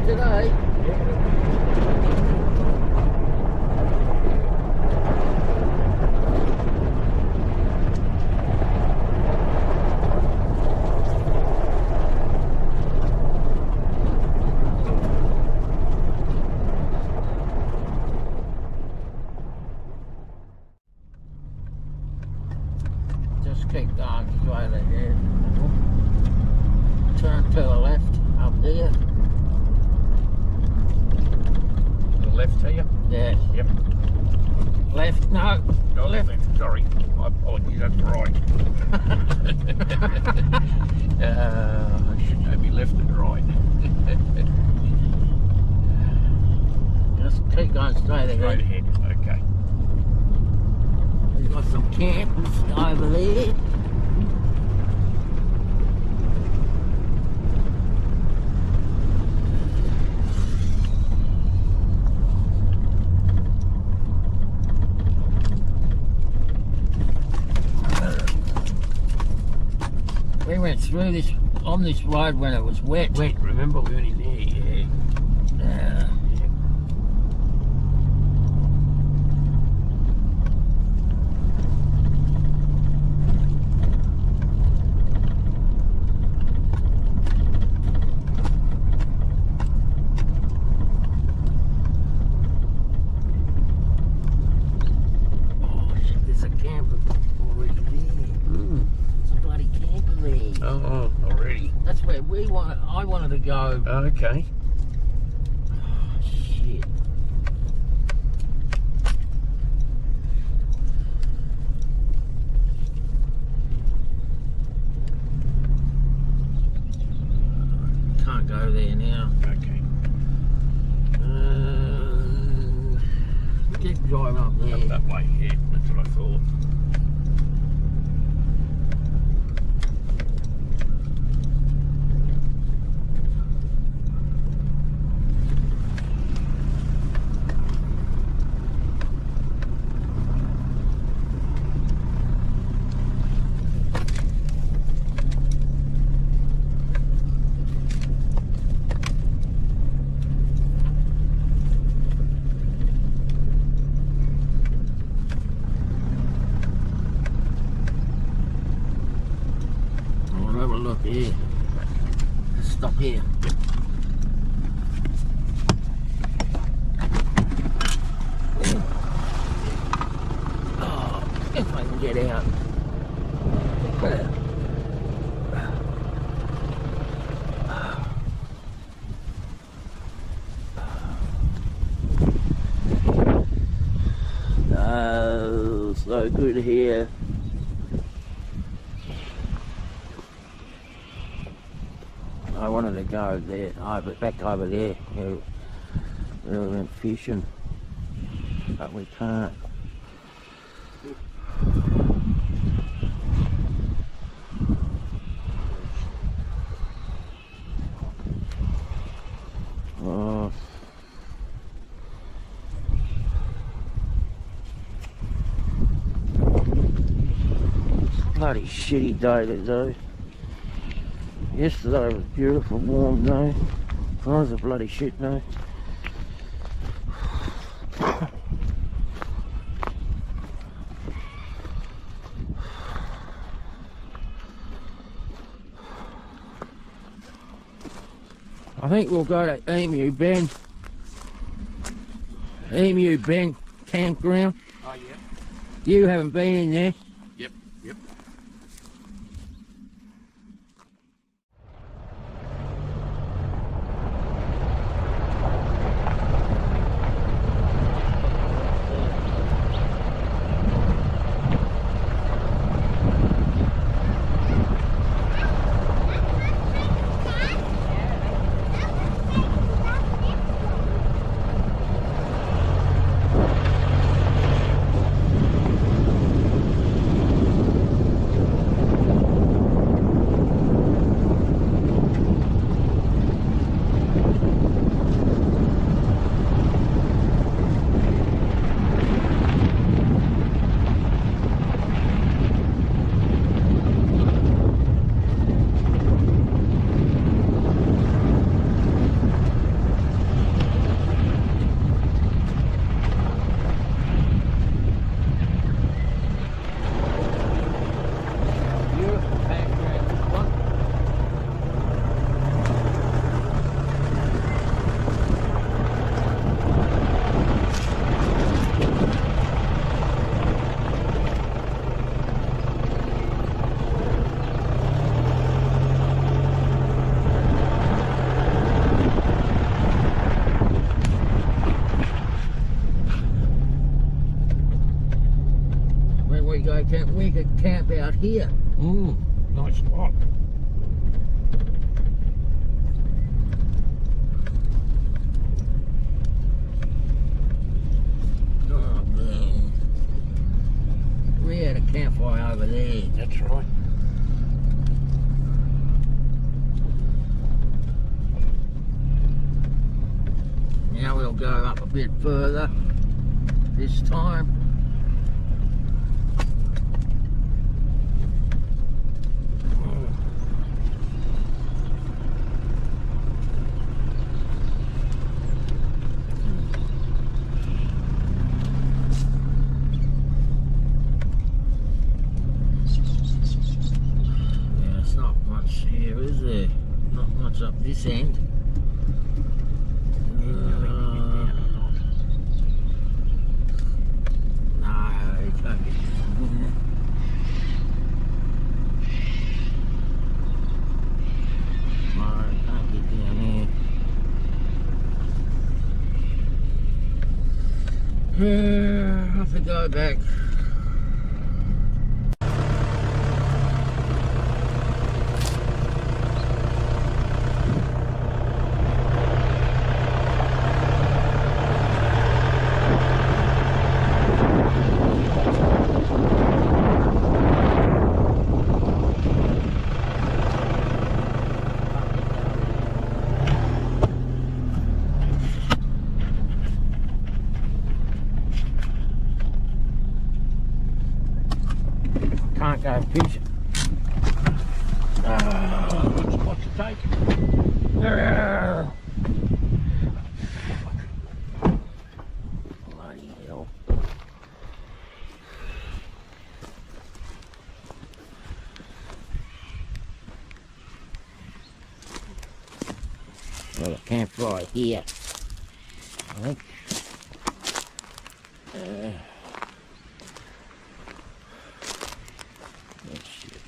today. Just keep going straight ahead. Turn to the left up there. The left here? Yeah. Yep. Left, no. Oh, left. sorry. My apologies, that's right. I should know me left and right. Just keep going straight ahead. Straight ahead, okay. We've got some campers over there. We went through this on this road when it was wet. Wet, remember we went in there, yeah. Yeah. Oh shit, there's a camper already there. There's a bloody camper there. Oh, already. That's where I wanted to go. Okay. Oh, shit. Can't go there now. Okay. Keep driving up there. Up that way, yeah, that's what I thought. I'll have a look here. Just stop here. Oh, if I can get out. Oh, so good here. I wanted to go there, back over there. Where we went fishing, but we can't. Oh. Bloody shitty day today. Yesterday was beautiful, warm day. Tonight's a bloody shit day. I think we'll go to Emu Bend. Emu Bend campground. Oh, yeah. You haven't been in there. Yep, yep. go camp. We could camp out here. Nice spot. Oh, man. We had a campfire over there. That's right. Now we'll go up a bit further this time. Yeah, it's not much here, is there? Not much up this end. I have to go back. Can't go fishing. Good spot to take. Bloody hell. Well, a campfire here. I think. Oh, shit.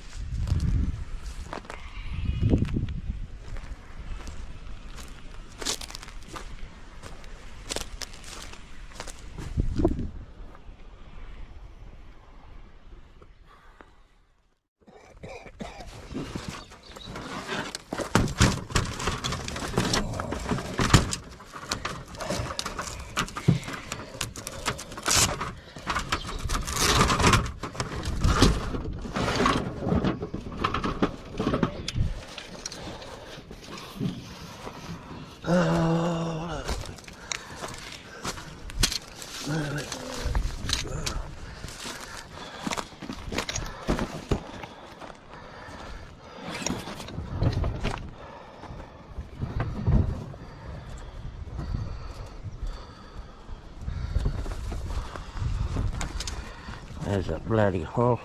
There's a bloody hole.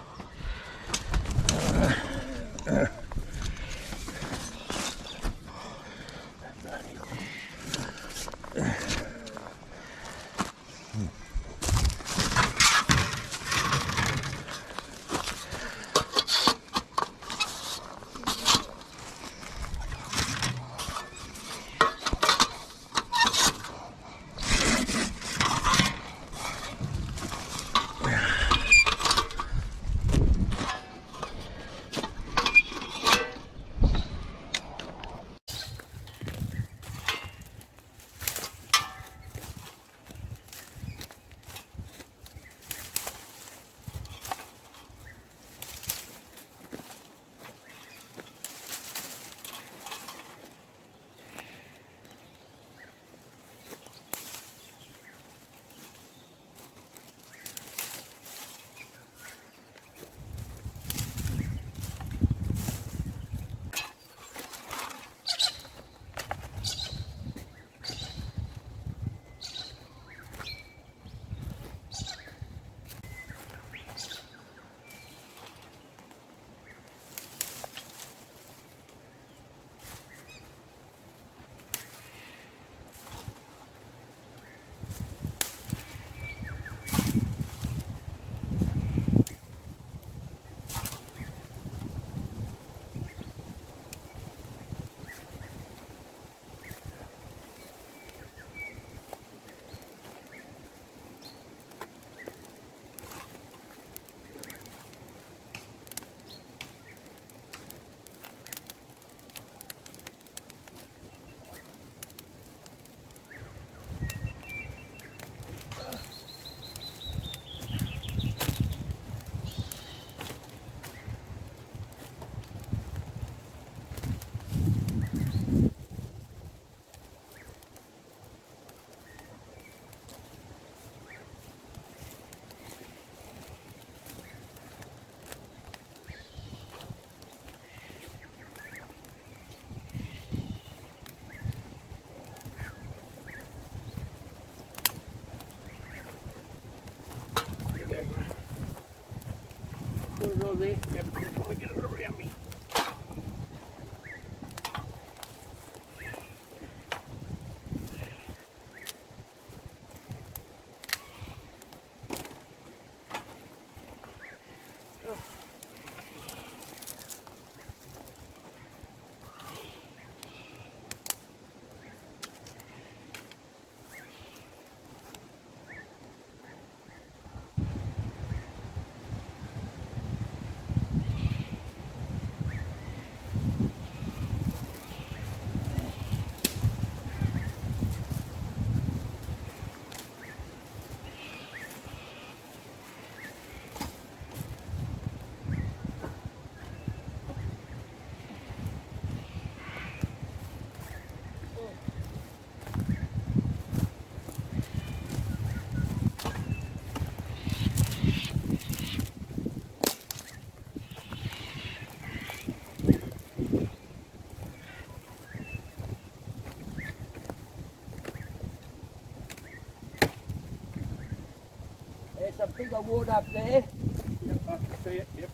all there? Yep, just want to get it around me. There's a bigger wood up there. Yep, I can see it. Yep.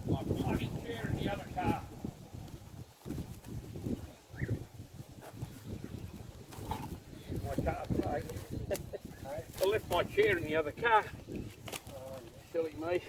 My bloody chair in the other car. My car today. I left my chair in the other car. Silly me.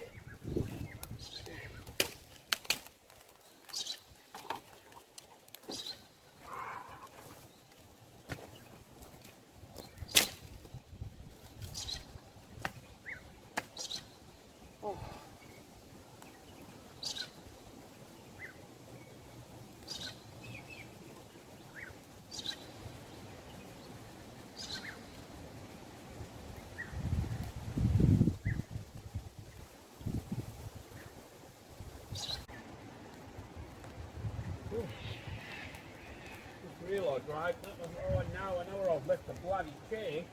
Realised when I opened it, I thought, oh, I know where I've left the bloody chair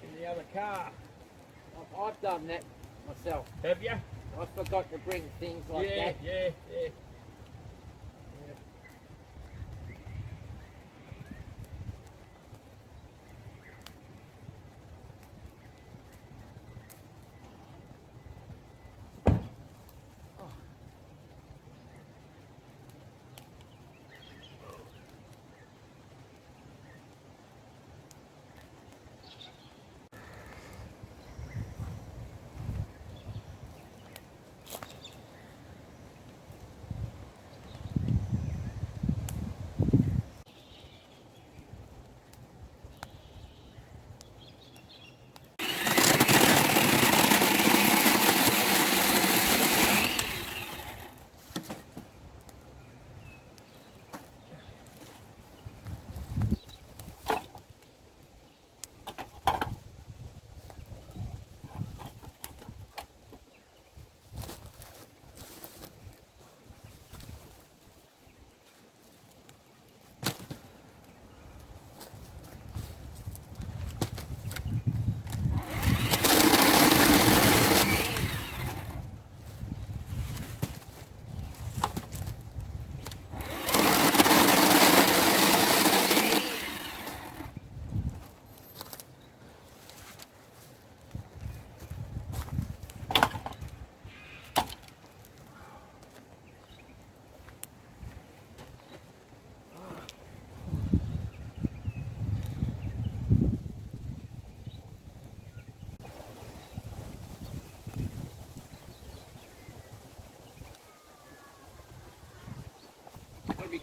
in the other car. I've done that myself. Have you? I forgot to bring things like yeah, that. yeah.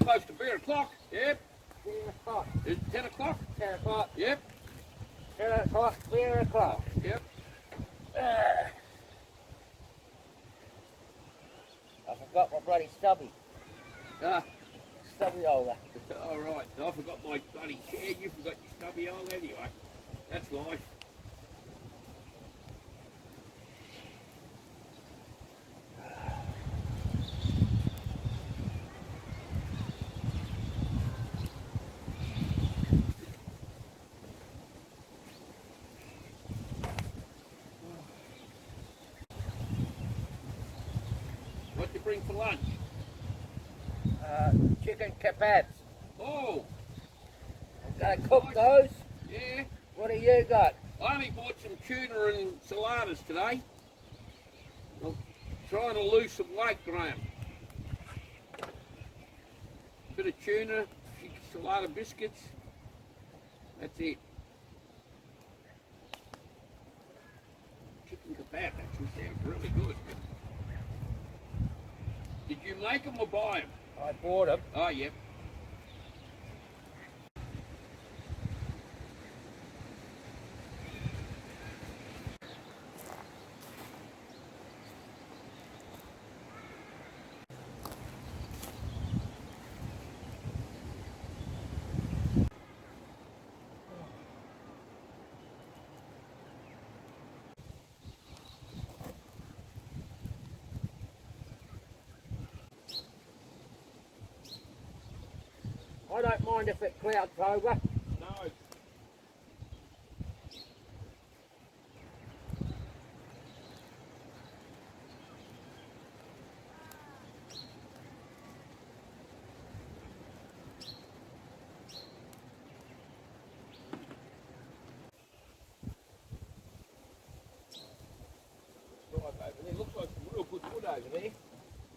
close to beer o'clock. Yep. 10 o'clock. It's 10 o'clock. 10 o'clock. Yep. 10 o'clock. 10 o'clock. Yep. I forgot my bloody stubby. Ah, Stubby holder. all right. I forgot my bloody chair. You forgot your stubby hole anyway. That's life. What you bring for lunch? Chicken kebabs. Oh, I'm going to cook those. yeah. What do you got? I only bought some tuna and saladas today. I'm trying to lose some weight, Graham. Bit of tuna, few salada biscuits. That's it. Chicken kebab actually sounds really good. Did you make them or buy them? I bought them. Oh, yep. I don't mind if it clouds over. No. Right over there. Looks like some real good wood over there.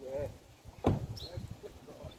Yeah. That's right.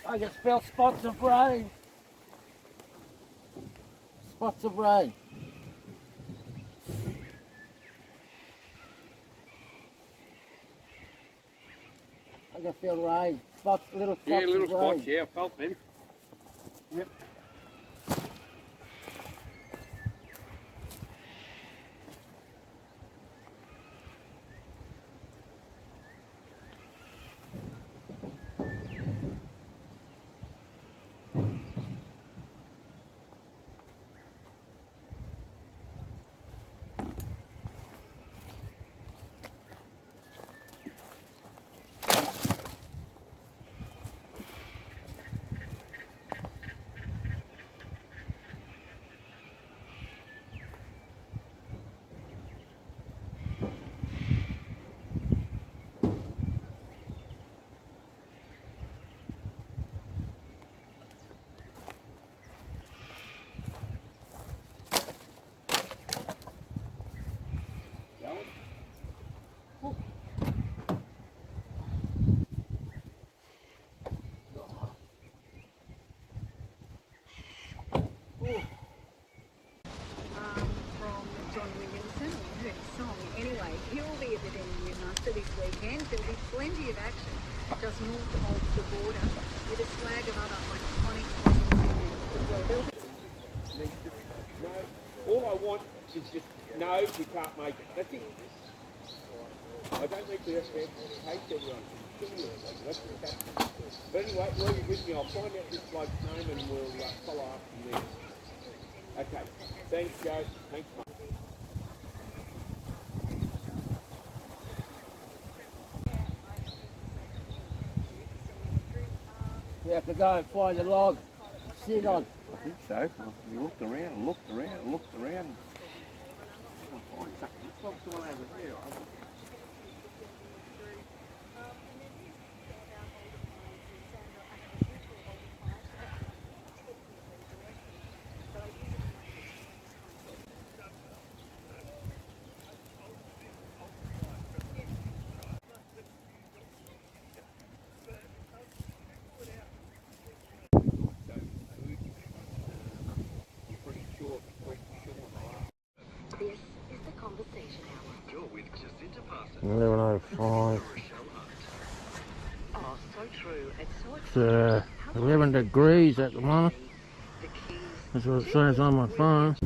I can smell spots of rain. Spots of rain. I can feel rain. Spots, little spots Yeah, little of rain. spots, yeah, I felt them. Yep. From John Williamson. We heard his song. Anyway, he'll be at the Denny Newmaster this weekend. There'll be plenty of action just north of the border with a swag of other iconic Aussies as well. There'll be No, all I want is just no, you can't make it. That's it. I don't think we have to hate everyone. That's okay. But anyway, while you're with me, I'll find out this bloke's name and we'll follow up from there. Okay. Thanks, Joe. Thanks, mate. We have to go and find a log. Sit on. I think so. We looked around, looked around, looked around. I'll find something. Let's look someone over there. This is the conversation hour. You're with Jacinta Parsons. 11:05. Oh, so true. It's so It's 11 degrees at the moment. the keys. That's what it says on my phone.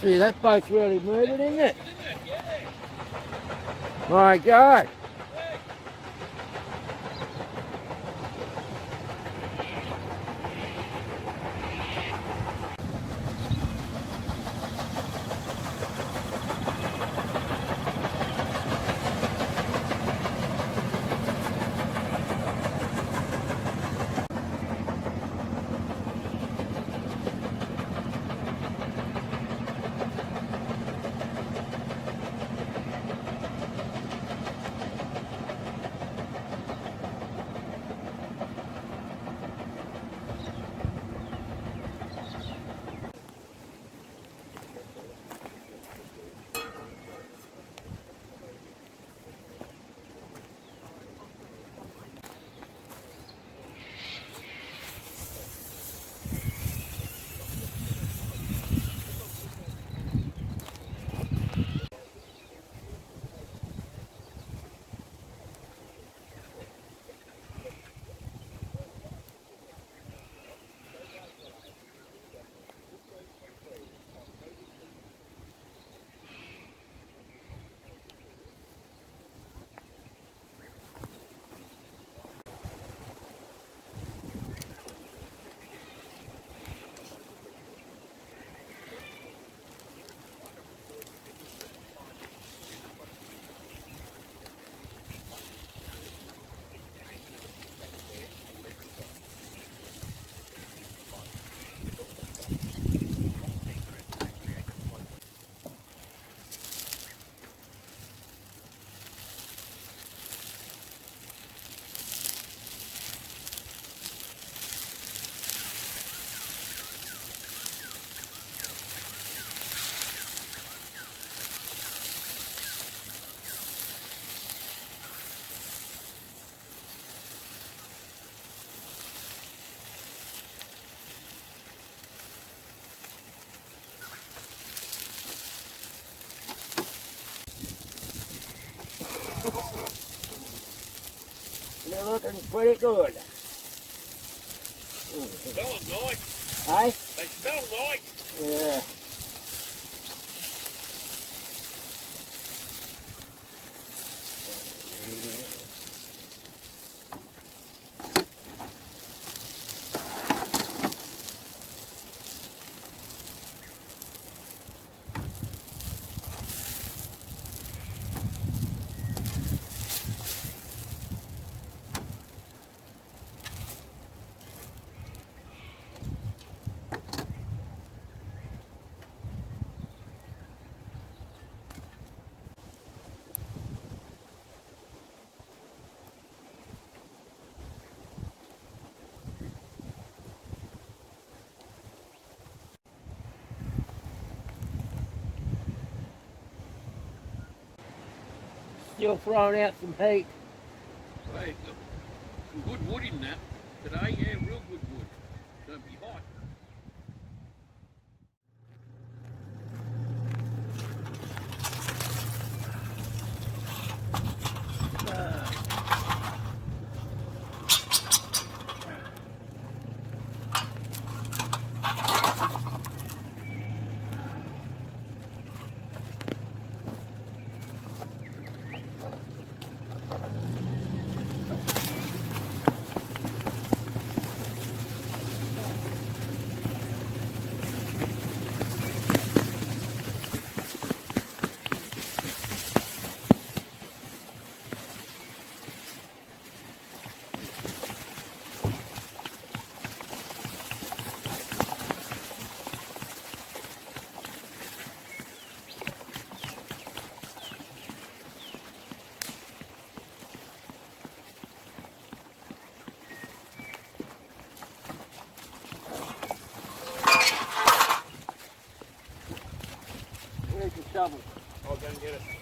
See, that boat's really moving, isn't it? My God. They're looking pretty good. Smell nice. Hey? They smell nice. Yeah. Still throwing out some heat. Hey, some good wood in that today. Yeah, real good wood. Don't be hot. Where's the shovel? I'll go and get it.